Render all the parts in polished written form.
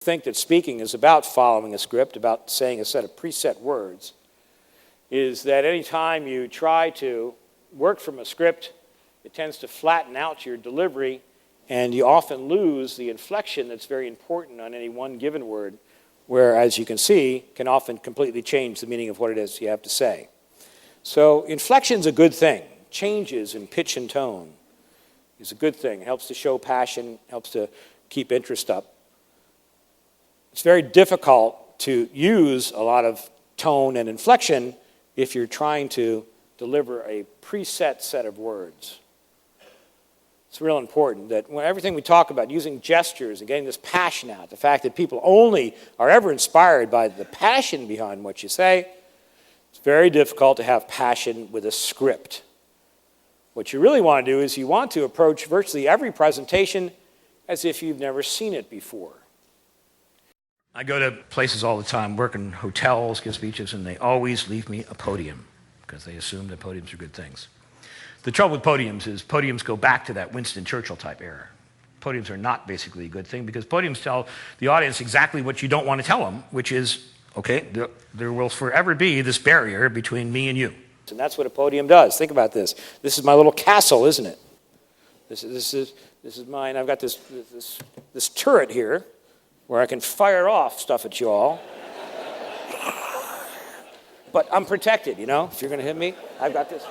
Think that speaking is about following a script, about saying a set of preset words, is that anytime you try to work from a script, it tends to flatten out your delivery, and you often lose the inflection that's very important on any one given word, where, as you can see, can often completely change the meaning of what it is you have to say. So inflection's a good thing. Changes in pitch and tone is a good thing. It helps to show passion, helps to keep interest up. It's very difficult to use a lot of tone and inflection if you're trying to deliver a preset set of words. It's real important that when everything we talk about, using gestures and getting this passion out, the fact that people only are ever inspired by the passion behind what you say, it's very difficult to have passion with a script. What you really want to do is you want to approach virtually every presentation as if you've never seen it before. I go to places all the time, work in hotels, give speeches, and they always leave me a podium because they assume that podiums are good things. The trouble with podiums is podiums go back to that Winston Churchill type era. Podiums are not basically a good thing because podiums tell the audience exactly what you don't want to tell them, which is, okay, there will forever be this barrier between me and you. And that's what a podium does. Think about this. This is my little castle, isn't it? This is mine. I've got this turret here where I can fire off stuff at you all. But I'm protected, you know? If you're going to hit me, I've got this.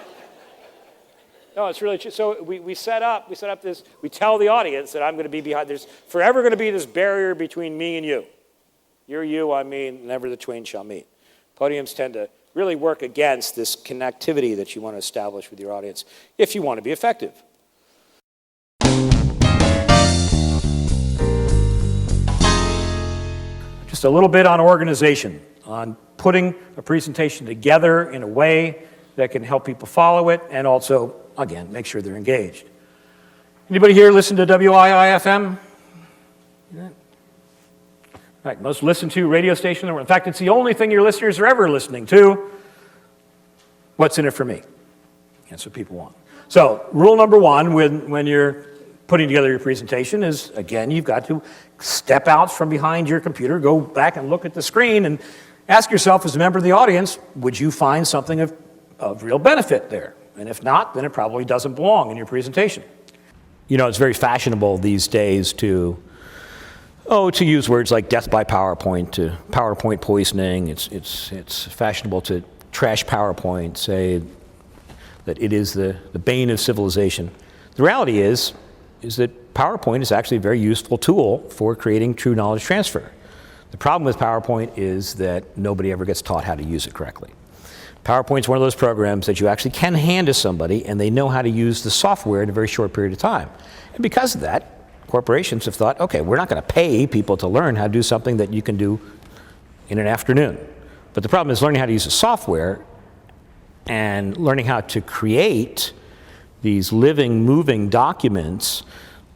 No, it's really true. So we set up this, we tell the audience that I'm going to be behind, there's forever going to be this barrier between me and you. You're you, I'm me, never the twain shall meet. Podiums tend to really work against this connectivity that you want to establish with your audience if you want to be effective. Just a little bit on organization, on putting a presentation together in a way that can help people follow it and also, again, make sure they're engaged. Anybody here listen to WIIFM? Yeah. Right, most listened to radio station in the world. In fact, it's the only thing your listeners are ever listening to. What's in it for me? That's what people want. So, rule number one when you're putting together your presentation is, again, you've got to step out from behind your computer, go back and look at the screen, and ask yourself as a member of the audience, would you find something of real benefit there? And if not, then it probably doesn't belong in your presentation. You know, it's very fashionable these days to use words like death by PowerPoint, to PowerPoint poisoning. It's fashionable to trash PowerPoint, say that it is the bane of civilization. The reality is that PowerPoint is actually a very useful tool for creating true knowledge transfer. The problem with PowerPoint is that nobody ever gets taught how to use it correctly. PowerPoint's one of those programs that you actually can hand to somebody and they know how to use the software in a very short period of time. And because of that, corporations have thought, okay, we're not going to pay people to learn how to do something that you can do in an afternoon. But the problem is learning how to use the software and learning how to create these living, moving documents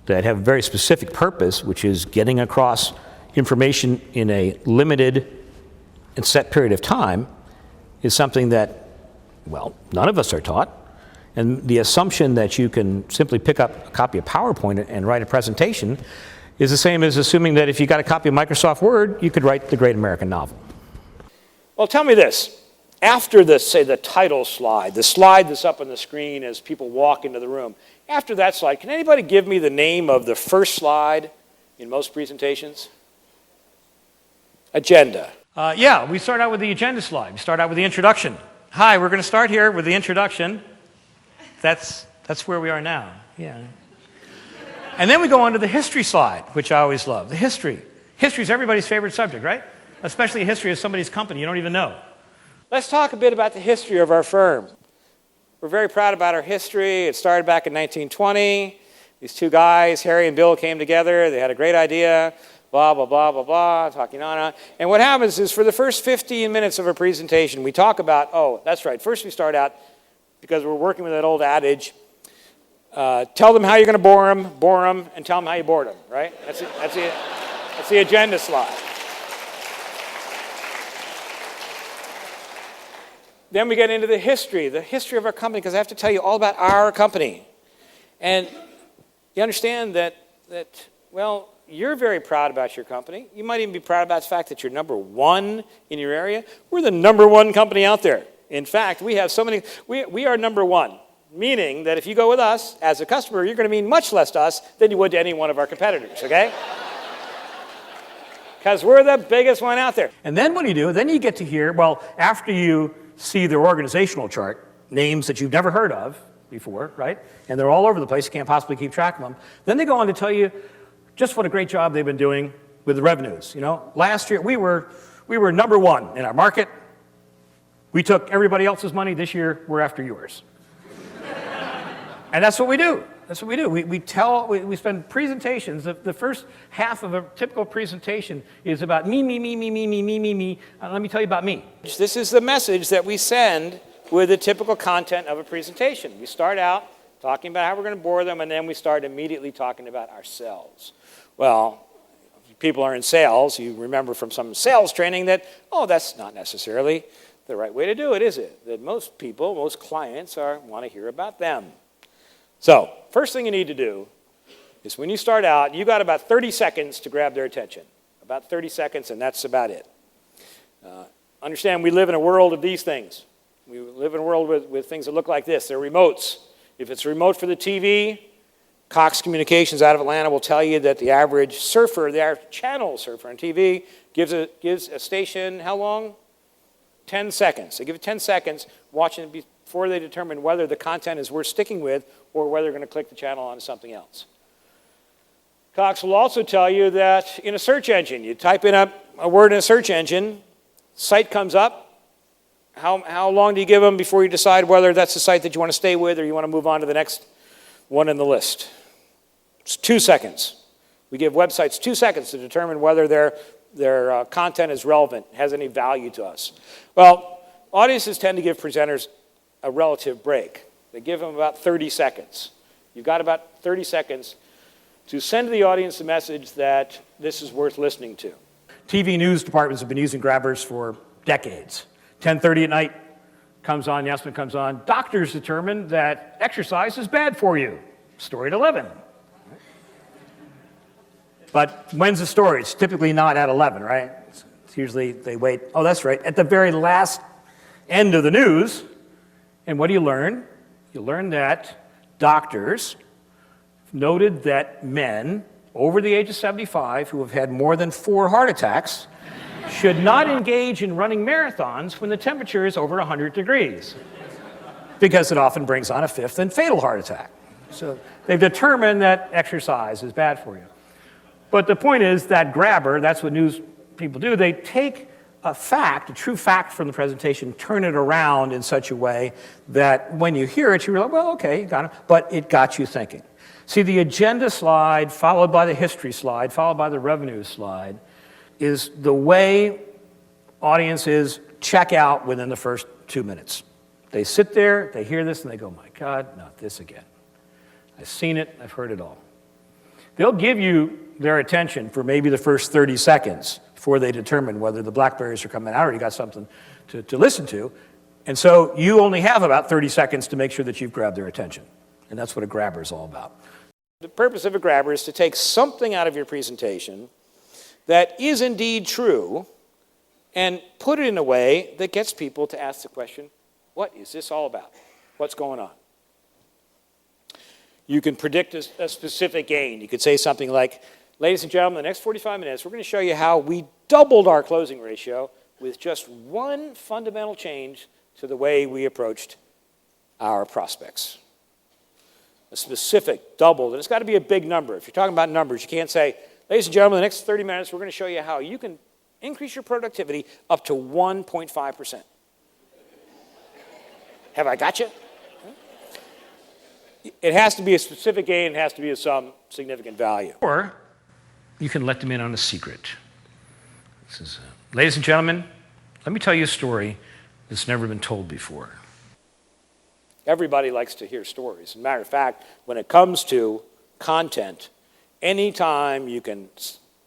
that have a very specific purpose, which is getting across information in a limited and set period of time, is something that, well, none of us are taught. And the assumption that you can simply pick up a copy of PowerPoint and write a presentation is the same as assuming that if you got a copy of Microsoft Word, you could write the great American novel. Well, tell me this. After the, say, the title slide, the slide that's up on the screen as people walk into the room, after that slide, can anybody give me the name of the first slide in most presentations? Agenda. Yeah, we start out with the agenda slide. We start out with the introduction. Hi, we're going to start here with the introduction. That's where we are now. Yeah. And then we go on to the history slide, which I always love. The history. History is everybody's favorite subject, right? Especially a history of somebody's company you don't even know. Let's talk a bit about the history of our firm. We're very proud about our history. It started back in 1920. These two guys, Harry and Bill, came together. They had a great idea. Blah, blah, blah, blah, blah, talking on and on. And what happens is for the first 15 minutes of a presentation, we talk about, oh, that's right. First we start out, because we're working with that old adage, tell them how you're going to bore them, and tell them how you bored them, right? That's the agenda slide. Then we get into the history of our company, because I have to tell you all about our company. And you understand that well, you're very proud about your company. You might even be proud about the fact that you're number one in your area. We're the number one company out there. In fact, we have so many, we are number one, meaning that if you go with us as a customer, you're going to mean much less to us than you would to any one of our competitors, okay? Because we're the biggest one out there. And then what do you do? Then you get to hear, well, after you see their organizational chart, names that you've never heard of before, right? And they're all over the place. You can't possibly keep track of them. Then they go on to tell you just what a great job they've been doing with the revenues. You know, last year we were number one in our market. We took everybody else's money. This year we're after yours. And that's what we do. That's what we do. We spend presentations. The first half of a typical presentation is about me. Let me tell you about me. This is the message that we send with the typical content of a presentation. We start out talking about how we're going to bore them, and then we start immediately talking about ourselves. Well, if people are in sales, you remember from some sales training that, that's not necessarily the right way to do it, is it? That most people, most clients want to hear about them. So, first thing you need to do is when you start out, you got about 30 seconds to grab their attention. About 30 seconds, and that's about it. Understand, we live in a world of these things. We live in a world with things that look like this. They're remotes. If it's a remote for the TV, Cox Communications out of Atlanta will tell you that the average surfer, the average channel surfer on TV, gives a station how long? 10 seconds. They give it 10 seconds watching it before they determine whether the content is worth sticking with or whether they're going to click the channel onto something else. Cox will also tell you that in a search engine, you type in a word in a search engine, site comes up. How long do you give them before you decide whether that's the site that you want to stay with or you want to move on to the next one in the list? It's 2 seconds. We give websites 2 seconds to determine whether their content is relevant, has any value to us. Well, audiences tend to give presenters a relative break. They give them about 30 seconds. You've got about 30 seconds to send to the audience the message that this is worth listening to. TV news departments have been using grabbers for decades. 10:30 at night comes on, the announcement comes on. Doctors determined that exercise is bad for you. Story at 11. But when's the story? It's typically not at 11, right? It's usually they wait. Oh, that's right. At the very last end of the news. And what do you learn? You learn that doctors noted that men over the age of 75 who have had more than 4 heart attacks should not engage in running marathons when the temperature is over 100 degrees because it often brings on a 5th and fatal heart attack. So they've determined that exercise is bad for you. But the point is that grabber, that's what news people do, they take a fact, a true fact from the presentation, turn it around in such a way that when you hear it, you realize, well, okay, you got it, but it got you thinking. See, the agenda slide, followed by the history slide, followed by the revenue slide, is the way audiences check out within the first 2 minutes. They sit there, they hear this, and they go, my God, not this again. I've seen it, I've heard it all. They'll give you their attention for maybe the first 30 seconds before they determine whether the blackberries are coming out or you got something to listen to. And so you only have about 30 seconds to make sure that you've grabbed their attention. And that's what a grabber is all about. The purpose of a grabber is to take something out of your presentation that is indeed true and put it in a way that gets people to ask the question, what is this all about? What's going on? You can predict a specific gain. You could say something like, ladies and gentlemen, the next 45 minutes, we're going to show you how we doubled our closing ratio with just one fundamental change to the way we approached our prospects. A specific doubled, and it's got to be a big number. If you're talking about numbers, you can't say, ladies and gentlemen, the next 30 minutes, we're going to show you how you can increase your productivity up to 1.5%. Have I got you? It has to be a specific gain. It has to be of some significant value. Or you can let them in on a secret. This is, ladies and gentlemen, let me tell you a story that's never been told before. Everybody likes to hear stories. As a matter of fact, when it comes to content, anytime you can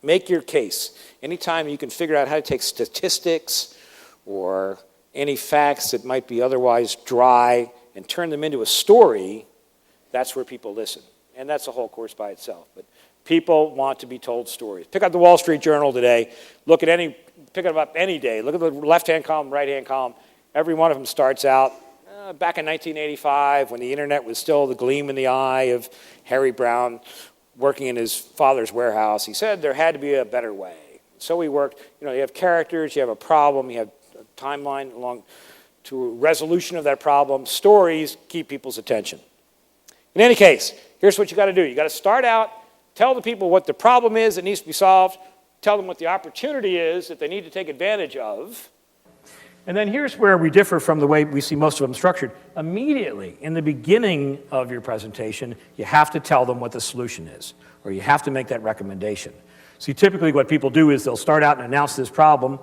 make your case, anytime you can figure out how to take statistics or any facts that might be otherwise dry and turn them into a story, that's where people listen. And that's a whole course by itself. But People want to be told stories. Pick up the Wall Street Journal today. Pick it up any day. Look at the left-hand column, right-hand column. Every one of them starts out back in 1985 when the internet was still the gleam in the eye of Harry Brown working in his father's warehouse. He said there had to be a better way. So we worked. You have characters, you have a problem, you have a timeline along to a resolution of that problem. Stories keep people's attention. In any case, here's what you got to do. You got to start out, tell the people what the problem is that needs to be solved, tell them what the opportunity is that they need to take advantage of. And then here's where we differ from the way we see most of them structured. Immediately, in the beginning of your presentation, you have to tell them what the solution is, or you have to make that recommendation. See, typically what people do is they'll start out and announce this problem,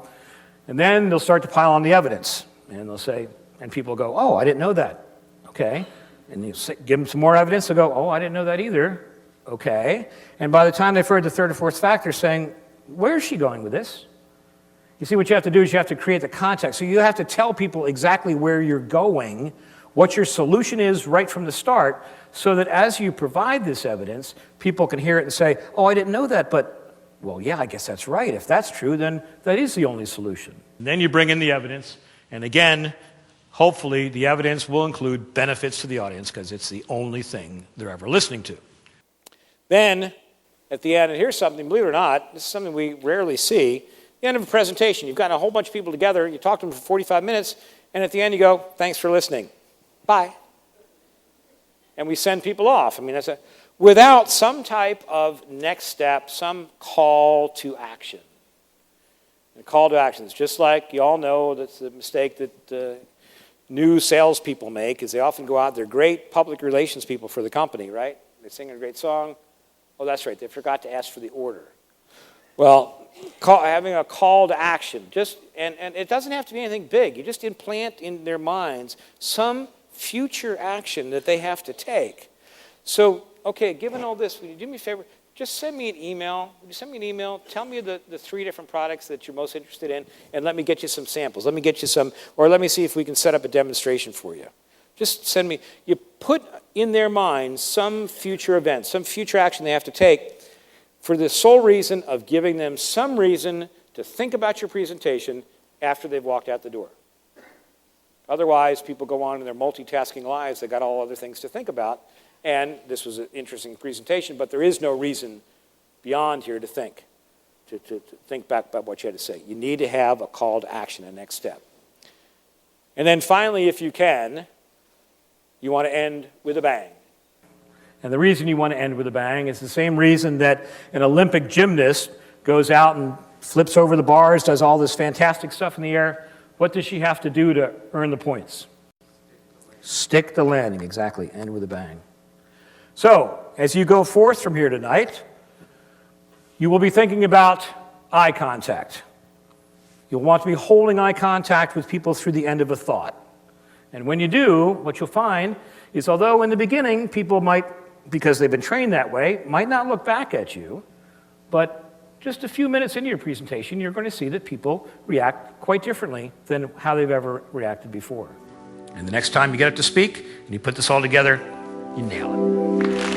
and then they'll start to pile on the evidence. And they'll say, and people go, oh, I didn't know that. Okay. And you give them some more evidence, they'll go, oh, I didn't know that either. Okay. And by the time they've heard the third or fourth fact, they're saying, where is she going with this? You see, what you have to do is you have to create the context. So you have to tell people exactly where you're going, what your solution is right from the start, so that as you provide this evidence, people can hear it and say, oh, I didn't know that, but, well, yeah, I guess that's right. If that's true, then that is the only solution. And then you bring in the evidence, and again, hopefully the evidence will include benefits to the audience because it's the only thing they're ever listening to. Then, at the end, and here's something, believe it or not, this is something we rarely see. The end of a presentation, you've gotten a whole bunch of people together, you talk to them for 45 minutes, and at the end you go, thanks for listening. Bye. And we send people off. I mean, without some type of next step, some call to action. A call to action is just like you all know that's the mistake that new salespeople make is they often go out, they're great public relations people for the company, right? They sing a great song. Oh, that's right, they forgot to ask for the order. Well, having a call to action, and it doesn't have to be anything big. You just implant in their minds some future action that they have to take. So, okay, given all this, will you do me a favor? Just send me an email. Would you send me an email? Tell me the 3 different products that you're most interested in, and let me get you some samples. Let me get you some, or let me see if we can set up a demonstration for you. Just send me. You put in their minds some future event, some future action they have to take, for the sole reason of giving them some reason to think about your presentation after they've walked out the door. Otherwise, people go on in their multitasking lives. They've got all other things to think about. And this was an interesting presentation, but there is no reason beyond here to think back about what you had to say. You need to have a call to action, a next step. And then finally, if you can, you want to end with a bang. And the reason you want to end with a bang is the same reason that an Olympic gymnast goes out and flips over the bars, does all this fantastic stuff in the air. What does she have to do to earn the points? Stick the landing, exactly, end with a bang. So, as you go forth from here tonight, you will be thinking about eye contact. You'll want to be holding eye contact with people through the end of a thought. And when you do, what you'll find is although in the beginning people might, because they've been trained that way, might not look back at you, but just a few minutes into your presentation, you're going to see that people react quite differently than how they've ever reacted before. And the next time you get up to speak and you put this all together, you nail it.